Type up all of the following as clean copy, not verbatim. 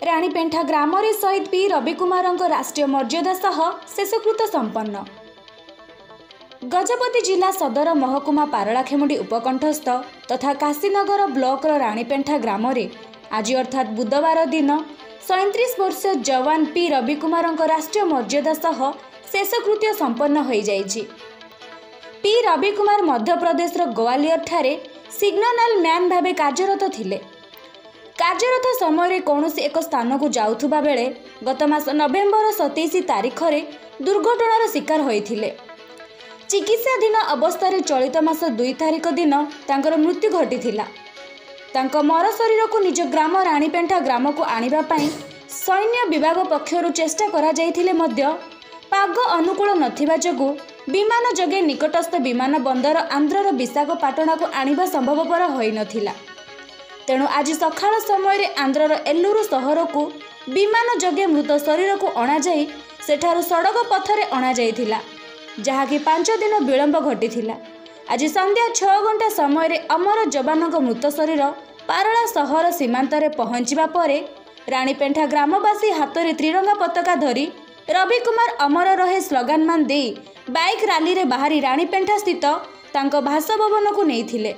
राणीपेंठा ग्राम रे शहीद पी रविकुमार राष्ट्रीय मर्यादा सह शेषकृत संपन्न। गजपति जिला सदर महकुमा पारलाखेमुंडी उपकंठस्थ तथा काशीनगर ब्लॉक राणीपेंठा ग्राम रे आज अर्थात बुधवार दिन 37 वर्ष जवान पी रविकुमार राष्ट्रीय मर्यादा सह शेषकृत्य संपन्न हो जाइछि। पी रविकुमार मध्य प्रदेश ग्वालियर ठारे सिग्नल मैन भावे कार्यरत थिले। कार्यरत समय कौन एक स्थान को जाउथुबा बेले गत मास नवेम्बर 27 तारिख रे दुर्घटनार शिकार होइथिले। चिकित्साधीन अवस्था चलित मास 2 तारिख दिन तांकर मृत्यु घटिथिला। तांको मर शरीर को निज ग्राम राणीपेंठा ग्राम को आनिबा पई सैन्य विभाग पक्षरु चेष्टा करा जाइथिले मध्य पाग अनुकूल नथिबा जगु विमान जगे निकटस्थ विमान बंदर आंध्रर विशाखापाटना को आनिबा संभवपर होई नथिला। तेणु आज सकाळ समय आंध्रर एल्लूरू सहर को विमान जगे मृत शरीर को अणा जाई सेठारु सड़क पथरे अणा जाइथिला, जहाँकि 5 दिन विलंब घटिथिला। आज संध्या 6 घंटा समय अमर जवानों मृत शरीर पारला सहर सीमांतरे पहुंचवा परे राणीपेंठा ग्रामवासी हाथ में त्रिरंगा पताका धरी रविकुमार अमर रहे स्लोगान मान दे बाइक रैली रे बाहरी राणीपेंठा स्थित तांको बासभवन को नहीं थिले।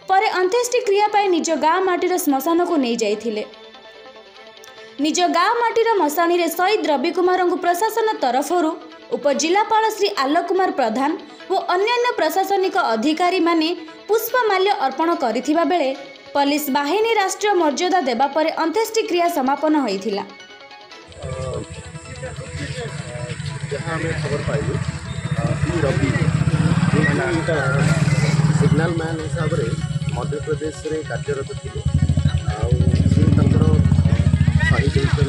परे अंत्येष्टि क्रिया पाई निज गाँ माटीर श्मशान को नहीं जाइथिले। निज गाँ माटीर मशाणी रे शहीद रविकुमार को प्रशासन तरफरु उपजिलापाल श्री आलोक कुमार प्रधान और अन्यान्य प्रशासनिक अधिकारी माने पुष्पमाल्य अर्पण करिथिबा बेले पुलिस बाहिनी राष्ट्रीय मर्यादा देबा परे अंत्येष्टि क्रिया समापन होइथिला। जहाँ हमें खबर पाइलु रवि सिग्नल मैन हिसाब से मध्य प्रदेश में कार्यरत थे शहीद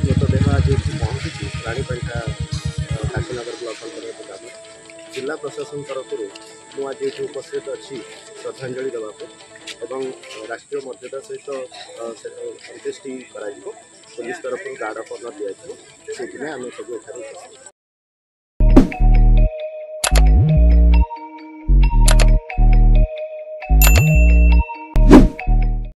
मृतदेह आज पहुँची राणीपेंठा काशीनगर ब्लॉक अंतर्गत ग्राम जिला प्रशासन तरफ मुझे ये उपस्थित अच्छी श्रद्धांजलि देवाक राष्ट्रीय मर्यादा सहित अंत्येष्टि पुलिस तरफ गार्ड ऑफ ऑनर दिखाई से आम सब